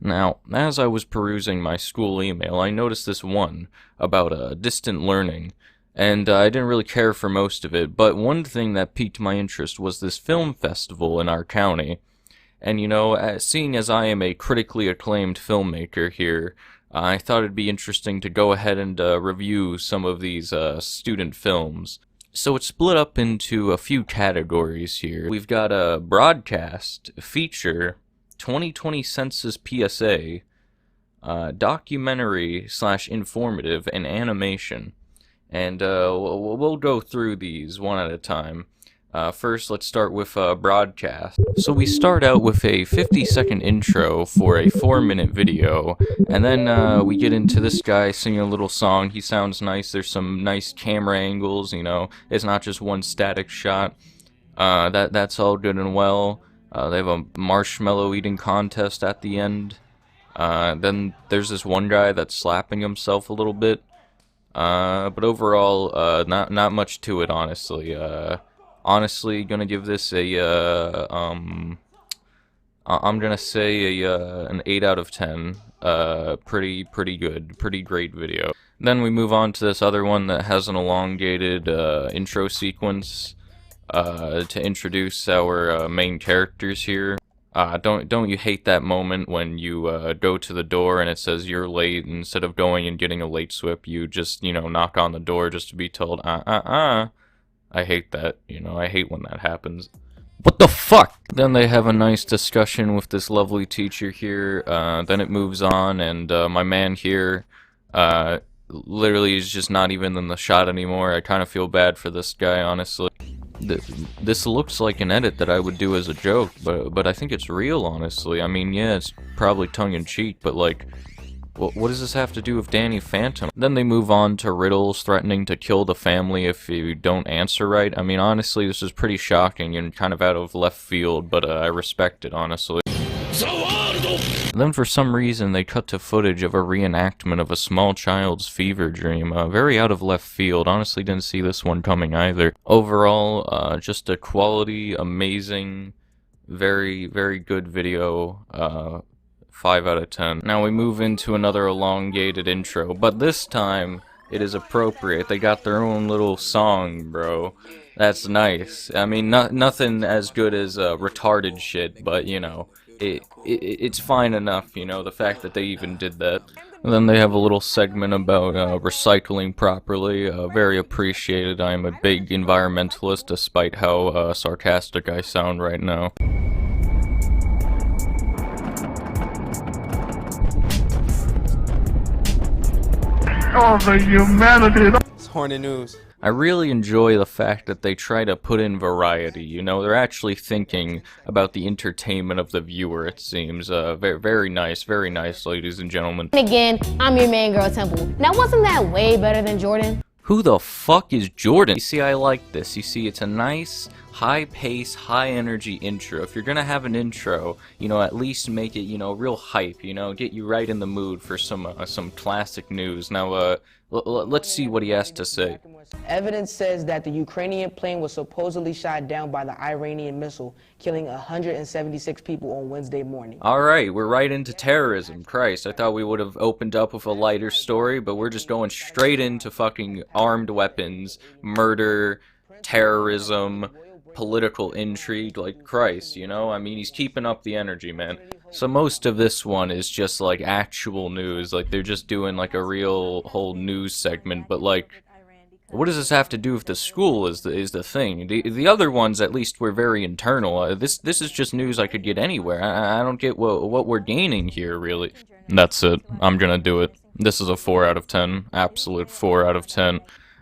Now, as I was perusing my school email, I noticed this one about distant learning, and I didn't really care for most of it, but one thing that piqued my interest was this film festival in our county. And seeing as I am a critically acclaimed filmmaker here, I thought it'd be interesting to go ahead and review some of these student films. So it's split up into a few categories here. We've got a broadcast, feature, 2020 census PSA, documentary slash informative, and animation. And we'll go through these one at a time. First, let's start with broadcast. So we start out with a 50-second intro for a 4-minute video, and then we get into this guy singing a little song. He sounds nice. There's some nice camera angles. It's not just one static shot. That's all good and well. They have a marshmallow eating contest at the end. Then there's this one guy that's slapping himself a little bit. But overall, not much to it, honestly. Honestly, gonna give this I'm gonna say an 8 out of 10. Pretty good, pretty great video. Then we move on to this other one that has an elongated intro sequence to introduce our main characters here. Don't you hate that moment when you go to the door and it says you're late, and instead of going and getting a late swip, you just knock on the door just to be told I hate that. I hate when that happens. What the fuck? Then they have a nice discussion with this lovely teacher here. Then it moves on, and my man here literally is just not even in the shot anymore. I kind of feel bad for this guy, honestly. This looks like an edit that I would do as a joke, but I think it's real, honestly. I mean, yeah, it's probably tongue-in-cheek, but like, what does this have to do with Danny Phantom? Then they move on to riddles threatening to kill the family if you don't answer right. I mean, honestly, this is pretty shocking and kind of out of left field, but I respect it, honestly. Then for some reason they cut to footage of a reenactment of a small child's fever dream. Very out of left field. Honestly didn't see this one coming either. Overall, just a quality, amazing, very, very good video. 5 out of 10. Now we move into another elongated intro, but this time it is appropriate. They got their own little song, bro. That's nice. I mean, nothing as good as retarded shit, but it's fine enough, the fact that they even did that. And then they have a little segment about recycling properly, very appreciated. I am a big environmentalist, despite how sarcastic I sound right now. Oh, the humanity! It's horny news. I really enjoy the fact that they try to put in variety, they're actually thinking about the entertainment of the viewer, it seems. Very nice, ladies and gentlemen. Again, I'm your main girl, Temple. Now, wasn't that way better than Jordan? Who the fuck is Jordan? You see, I like this. You see, it's a nice, high-pace, high-energy intro. If you're gonna have an intro, at least make it, real hype, get you right in the mood for some classic news. Now, let's see what he has to say. Evidence says that the Ukrainian plane was supposedly shot down by the Iranian missile, killing 176 people on Wednesday morning. Alright, we're right into terrorism. Christ, I thought we would have opened up with a lighter story, but we're just going straight into fucking armed weapons, murder, terrorism, political intrigue. Like, Christ, I mean, he's keeping up the energy, man. So most of this one is just like actual news, like they're just doing like a real whole news segment, but like, what does this have to do with the school is the thing. The other ones at least were very internal. This is just news I could get anywhere. I don't get what we're gaining here, really. That's it. I'm gonna do it. This is a 4 out of 10. Absolute 4 out of 10.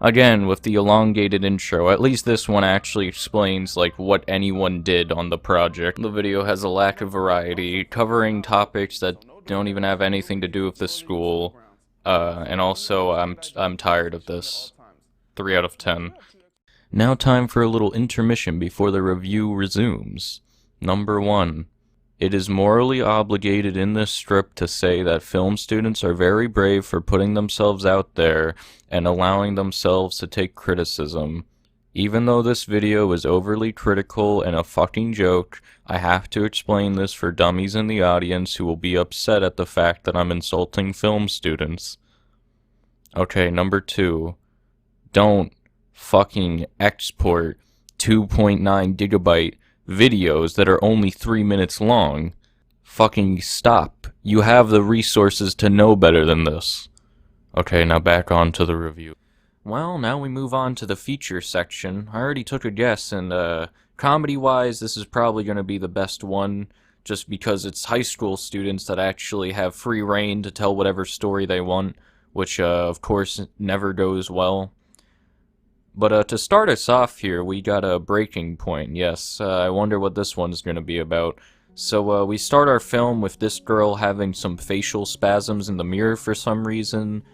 Again, with the elongated intro, at least this one actually explains, like, what anyone did on the project. The video has a lack of variety, covering topics that don't even have anything to do with the school, and also, I'm tired of this. 3 out of 10. Now time for a little intermission before the review resumes. Number 1. It is morally obligated in this strip to say that film students are very brave for putting themselves out there and allowing themselves to take criticism. Even though this video is overly critical and a fucking joke, I have to explain this for dummies in the audience who will be upset at the fact that I'm insulting film students. Okay, number 2. Don't fucking export 2.9 gigabyte videos that are only 3 minutes long. Fucking stop. You have the resources to know better than this. Okay, now back on to the review. Well, now we move on to the feature section. I already took a guess, and comedy-wise, this is probably going to be the best one, just because it's high school students that actually have free reign to tell whatever story they want, which, of course, never goes well. But to start us off here, we got a breaking point. Yes, I wonder what this one's going to be about. So we start our film with this girl having some facial spasms in the mirror for some reason.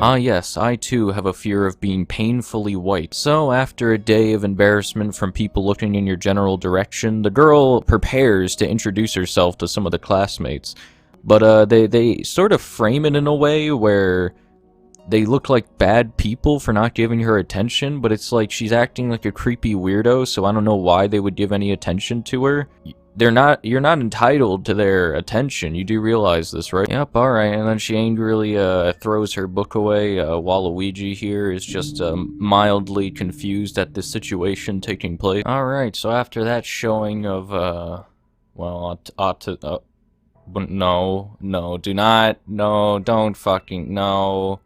Ah yes, I too have a fear of being painfully white. So after a day of embarrassment from people looking in your general direction, the girl prepares to introduce herself to some of the classmates. But they sort of frame it in a way where they look like bad people for not giving her attention, but it's like she's acting like a creepy weirdo, so I don't know why they would give any attention to her. You're not entitled to their attention. You do realize this, right? Yep, alright. And then she angrily throws her book away. Waluigi here is just mildly confused at the situation taking place. Alright, so after that showing of, well, but no, don't fucking, no.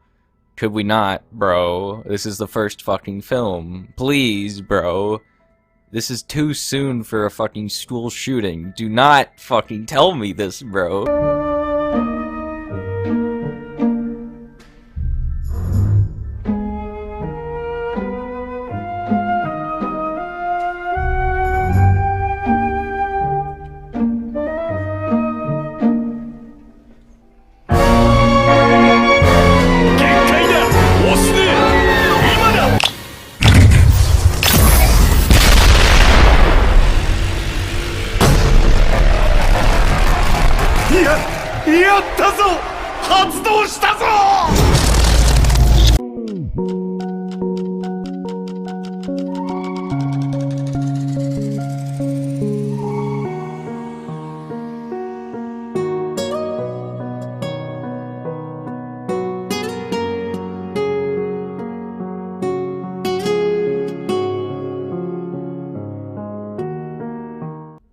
Could we not, bro? This is the first fucking film. Please, bro. This is too soon for a fucking school shooting. Do not fucking tell me this, bro.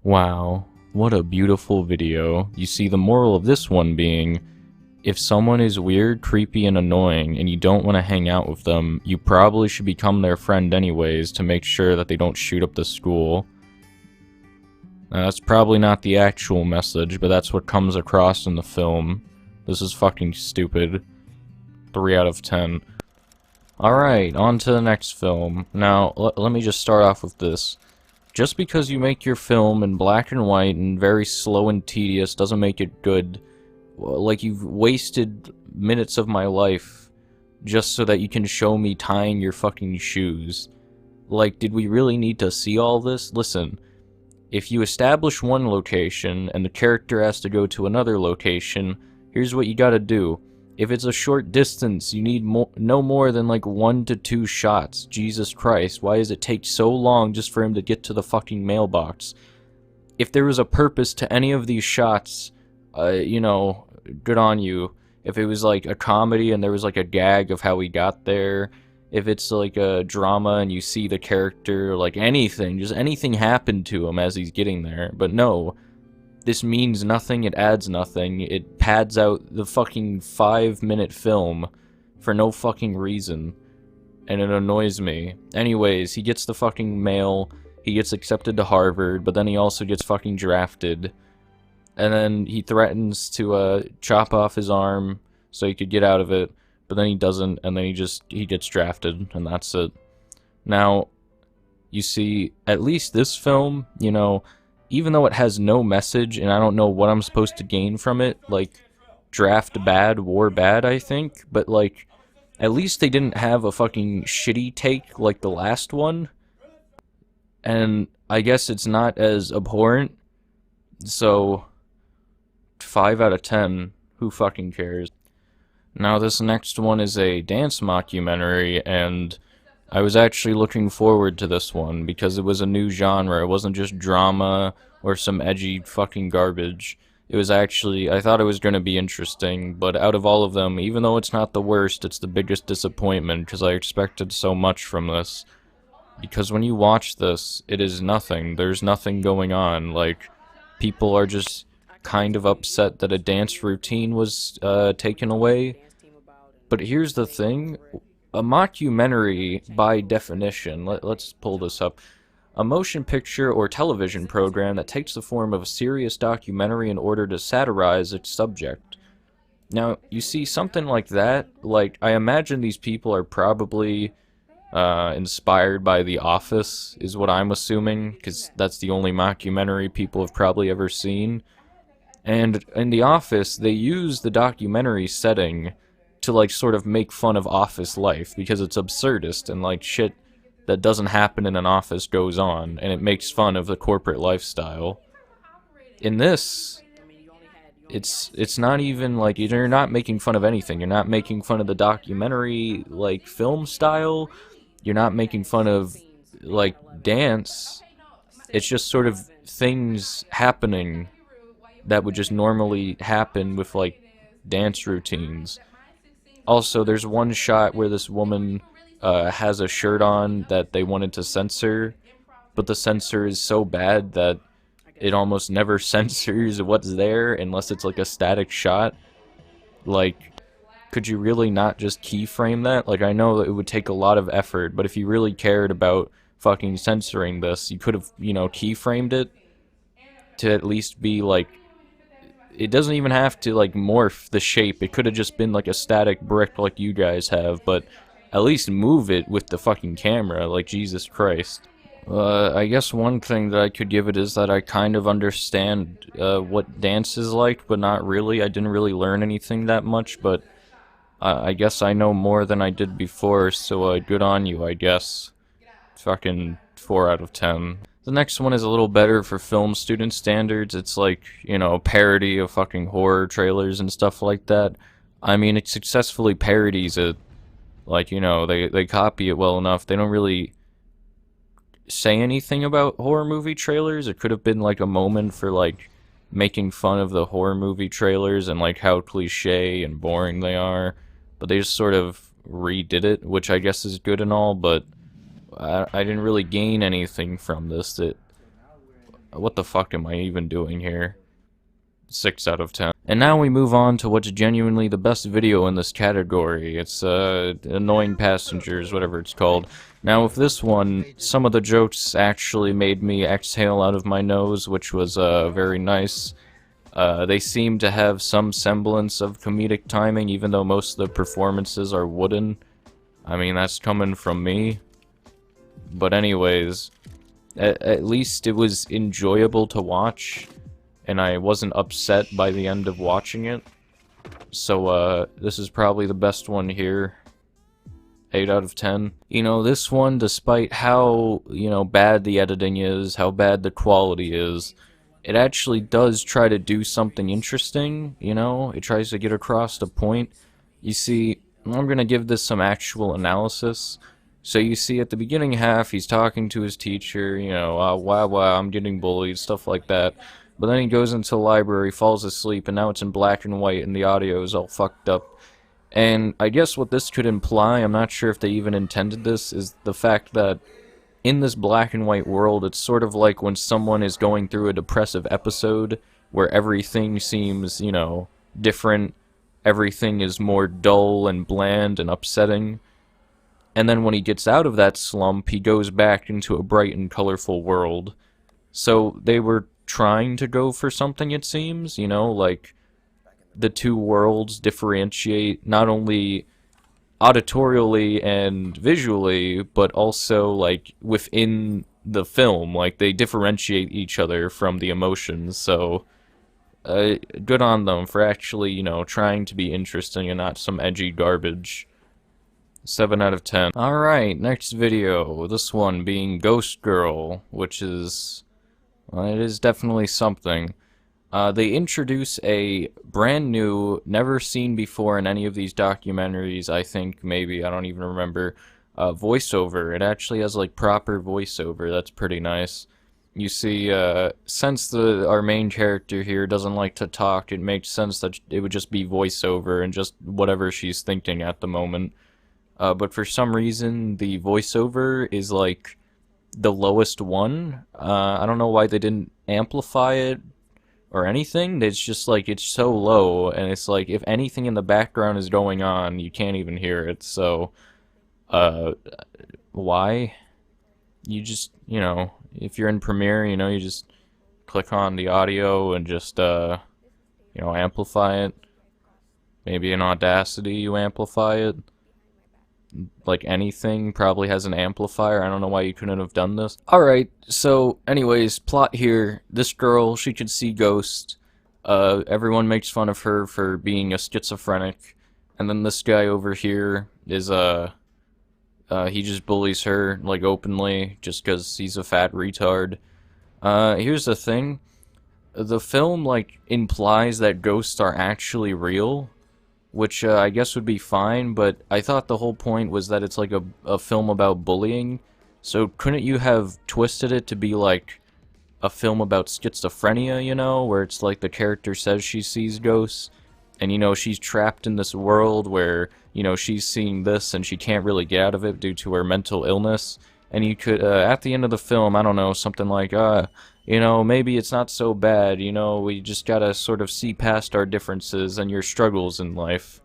Wow, what a beautiful video. You see, the moral of this one being, if someone is weird, creepy, and annoying, and you don't want to hang out with them, you probably should become their friend anyways to make sure that they don't shoot up the school. Now, that's probably not the actual message, but that's what comes across in the film. This is fucking stupid. 3 out of 10. Alright, on to the next film. Now, let me just start off with this. Just because you make your film in black and white and very slow and tedious doesn't make it good. Like, you've wasted minutes of my life just so that you can show me tying your fucking shoes. Like, did we really need to see all this? Listen, if you establish one location and the character has to go to another location, here's what you gotta do. If it's a short distance, you need no more than like 1 to 2 shots. Jesus Christ, why does it take so long just for him to get to the fucking mailbox? If there was a purpose to any of these shots, you know, good on you. If it was like a comedy and there was like a gag of how he got there, if it's like a drama and you see the character, like anything, just anything happened to him as he's getting there. But no. This means nothing, it adds nothing, it pads out the fucking 5-minute film for no fucking reason, and it annoys me. Anyways, he gets the fucking mail, he gets accepted to Harvard, but then he also gets fucking drafted, and then he threatens to chop off his arm so he could get out of it, but then he doesn't, and then he gets drafted, and that's it. Now, you see, at least this film, you know, even though it has no message, and I don't know what I'm supposed to gain from it, like, draft bad, war bad, I think, but, like, at least they didn't have a fucking shitty take like the last one, and I guess it's not as abhorrent, so, 5 out of 10. Who fucking cares? Now this next one is a dance mockumentary, and I was actually looking forward to this one because it was a new genre. It wasn't just drama or some edgy fucking garbage. It was actually, I thought it was going to be interesting, but out of all of them, even though it's not the worst, it's the biggest disappointment because I expected so much from this. Because when you watch this, it is nothing. There's nothing going on. Like, people are just kind of upset that a dance routine was taken away. But here's the thing. A mockumentary, by definition, let's pull this up. A motion picture or television program that takes the form of a serious documentary in order to satirize its subject. Now, you see something like that, like, I imagine these people are probably inspired by The Office, is what I'm assuming, because that's the only mockumentary people have probably ever seen. And in The Office, they use the documentary setting to, like, sort of make fun of office life, because it's absurdist, and, like, shit that doesn't happen in an office goes on, and it makes fun of the corporate lifestyle. In this, it's not even, like, you're not making fun of anything. You're not making fun of the documentary, like, film style. You're not making fun of, like, dance. It's just sort of things happening that would just normally happen with, like, dance routines. Also, there's one shot where this woman has a shirt on that they wanted to censor, but the censor is so bad that it almost never censors what's there unless it's like a static shot. Like, could you really not just keyframe that? Like, I know that it would take a lot of effort, but if you really cared about fucking censoring this, you could have, you know, keyframed it to at least be like, it doesn't even have to, like, morph the shape. It could have just been, like, a static brick like you guys have, but at least move it with the fucking camera, like, Jesus Christ. I guess one thing that I could give it is that I kind of understand what dance is like, but not really. I didn't really learn anything that much, but I guess I know more than I did before, so good on you, I guess. Fucking 4 out of 10. The next one is a little better for film student standards. It's like, you know, a parody of fucking horror trailers and stuff like that. I mean, it successfully parodies it. Like, you know, they copy it well enough. They don't really say anything about horror movie trailers. It could have been like a moment for, like, making fun of the horror movie trailers and, like, how cliche and boring they are. But they just sort of redid it, which I guess is good and all, but I didn't really gain anything from this. What the fuck am I even doing here? 6 out of 10. And now we move on to what's genuinely the best video in this category. It's Annoying Passengers, whatever it's called. Now with this one, some of the jokes actually made me exhale out of my nose, which was very nice. They seem to have some semblance of comedic timing, even though most of the performances are wooden. I mean, that's coming from me. But anyways, at least it was enjoyable to watch, and I wasn't upset by the end of watching it. So, this is probably the best one here. 8 out of 10. You know, this one, despite how, you know, bad the editing is, how bad the quality is, it actually does try to do something interesting, you know? It tries to get across the point. You see, I'm gonna give this some actual analysis. So you see at the beginning half, he's talking to his teacher, you know, wow, I'm getting bullied, stuff like that. But then he goes into the library, falls asleep, and now it's in black and white, and the audio is all fucked up. And I guess what this could imply, I'm not sure if they even intended this, is the fact that in this black and white world, it's sort of like when someone is going through a depressive episode, where everything seems, you know, different, everything is more dull and bland and upsetting. And then when he gets out of that slump, he goes back into a bright and colorful world. So they were trying to go for something, it seems, you know, like the two worlds differentiate not only auditorially and visually, but also, like, within the film, like, they differentiate each other from the emotions, so good on them for actually, you know, trying to be interesting and not some edgy garbage. 7 out of 10. Alright, next video. This one being Ghost Girl, which is, well, it is definitely something. They introduce a brand new, never seen before in any of these documentaries, I think, maybe, I don't even remember, voiceover. It actually has, like, proper voiceover. That's pretty nice. You see, since our main character here doesn't like to talk, it makes sense that it would just be voiceover and just whatever she's thinking at the moment. But for some reason, the voiceover is, like, the lowest one. I don't know why they didn't amplify it or anything. It's just like it's so low, and it's like if anything in the background is going on, you can't even hear it. So, uh, why? You just, if you're in Premiere, you just click on the audio and just, amplify it. Maybe in Audacity you amplify it. Like anything probably has an amplifier. I don't know why you couldn't have done this. Alright, so anyways, plot here. This girl, she could see ghosts. Everyone makes fun of her for being a schizophrenic. And then this guy over here is, he just bullies her, like, openly, just because he's a fat retard. Here's the thing. The film, like, implies that ghosts are actually real, which I guess would be fine, but I thought the whole point was that it's like a film about bullying, so couldn't you have twisted it to be like a film about schizophrenia, where it's like the character says she sees ghosts, and she's trapped in this world where, she's seeing this and she can't really get out of it due to her mental illness, and you could, at the end of the film, I don't know, something like, maybe it's not so bad, we just gotta sort of see past our differences and your struggles in life.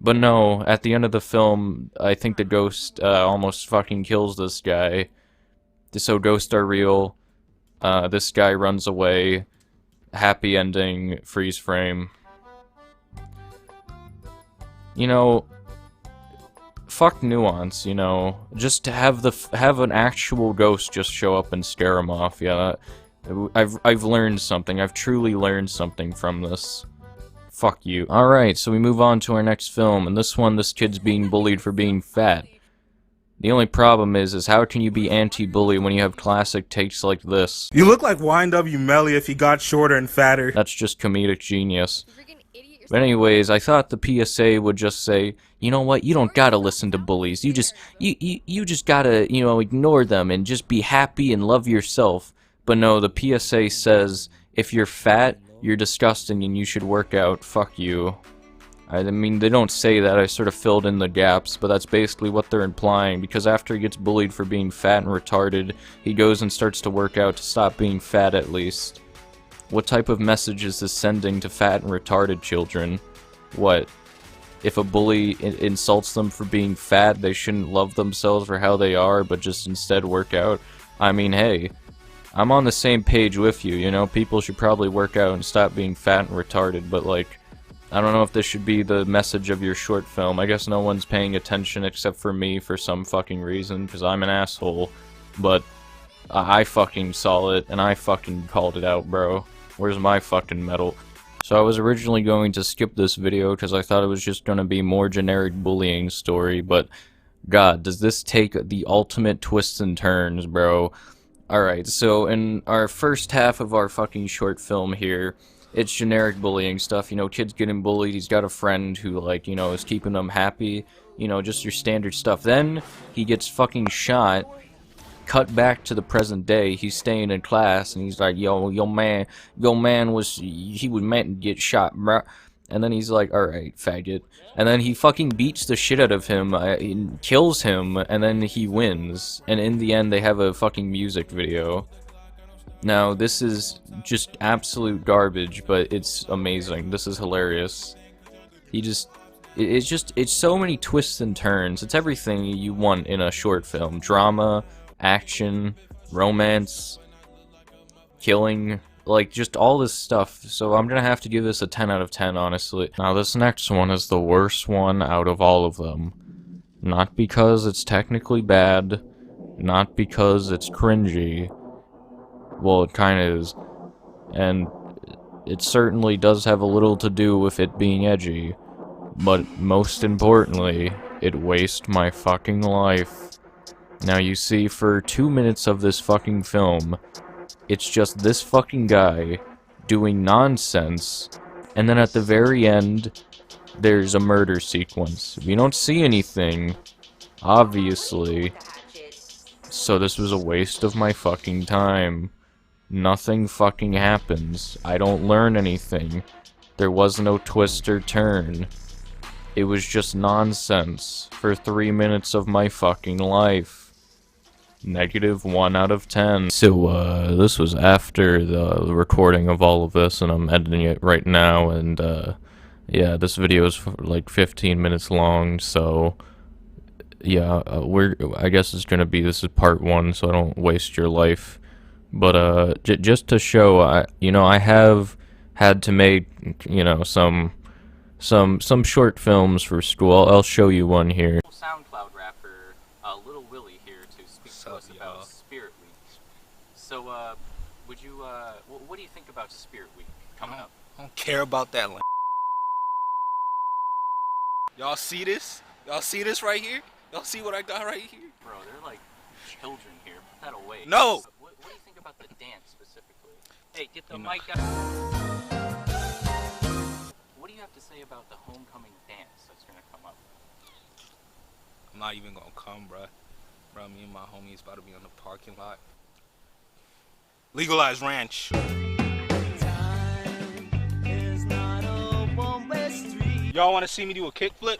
But no, at the end of the film, I think the ghost almost fucking kills this guy. So ghosts are real. This guy runs away. Happy ending, freeze frame. Fuck nuance, just to have an actual ghost just show up and scare him off. Yeah, I've learned something. I've truly learned something from this. Fuck you. Alright, so we move on to our next film, and this kid's being bullied for being fat. The only problem is how can you be anti-bully when you have classic takes like this? You look like YNW Melly if he got shorter and fatter. That's just comedic genius. But anyways, I thought the PSA would just say, you know what, you don't gotta listen to bullies. You just gotta, ignore them and just be happy and love yourself. But no, the PSA says, if you're fat, you're disgusting and you should work out. Fuck you. I mean, they don't say that, I sort of filled in the gaps, but that's basically what they're implying, because after he gets bullied for being fat and retarded, he goes and starts to work out to stop being fat at least. What type of message is this sending to fat and retarded children? What? If a bully insults them for being fat, they shouldn't love themselves for how they are, but just instead work out? I mean, hey, I'm on the same page with you, people should probably work out and stop being fat and retarded, but like, I don't know if this should be the message of your short film. I guess no one's paying attention except for me for some fucking reason, because I'm an asshole, but I fucking saw it, and I fucking called it out, bro. Where's my fucking medal? So I was originally going to skip this video because I thought it was just going to be more generic bullying story, but god, does this take the ultimate twists and turns, bro. Alright, so in our first half of our fucking short film here, it's generic bullying stuff, kids getting bullied, he's got a friend who, like, is keeping them happy, just your standard stuff. Then he gets fucking shot. Cut back to the present day, he's staying in class, and he's like, yo man was meant to get shot, bruh. And then he's like, alright, faggot. And then he fucking beats the shit out of him, kills him, and then he wins. And in the end, they have a fucking music video. Now, this is just absolute garbage, but it's amazing. This is hilarious. It's so many twists and turns. It's everything you want in a short film. Drama, action, romance, killing, like, just all this stuff. So I'm gonna have to give this a 10 out of 10, honestly. Now, this next one is the worst one out of all of them. Not because it's technically bad, not because it's cringy. Well, it kinda is. And it certainly does have a little to do with it being edgy. But most importantly, it wastes my fucking life. Now you see, for 2 minutes of this fucking film, it's just this fucking guy doing nonsense, and then at the very end, there's a murder sequence. We don't see anything, obviously, so this was a waste of my fucking time. Nothing fucking happens. I don't learn anything. There was no twist or turn. It was just nonsense for 3 minutes of my fucking life. -1 out of 10. So, this was after the recording of all of this, and I'm editing it right now, and, yeah, this video is like 15 minutes long, so, yeah, I guess it's gonna be, this is part 1, so I don't waste your life. But, just to show, I have had to make, some short films for school. I'll show you one here. SoundCloud rapper, Little Willie here to speak to us about Spirit Week. So, would you, what do you think about Spirit Week coming up? I don't care about that. Y'all see this? Y'all see this right here? Y'all see what I got right here? Bro, they're like children here. Put that away. No! What do you think about the dance specifically? Hey, get the mic out. What do you have to say about the homecoming dance that's gonna come up? I'm not even gonna come, bruh. Bruh, me and my homies about to be on the parking lot. Legalize ranch. Y'all wanna see me do a kickflip?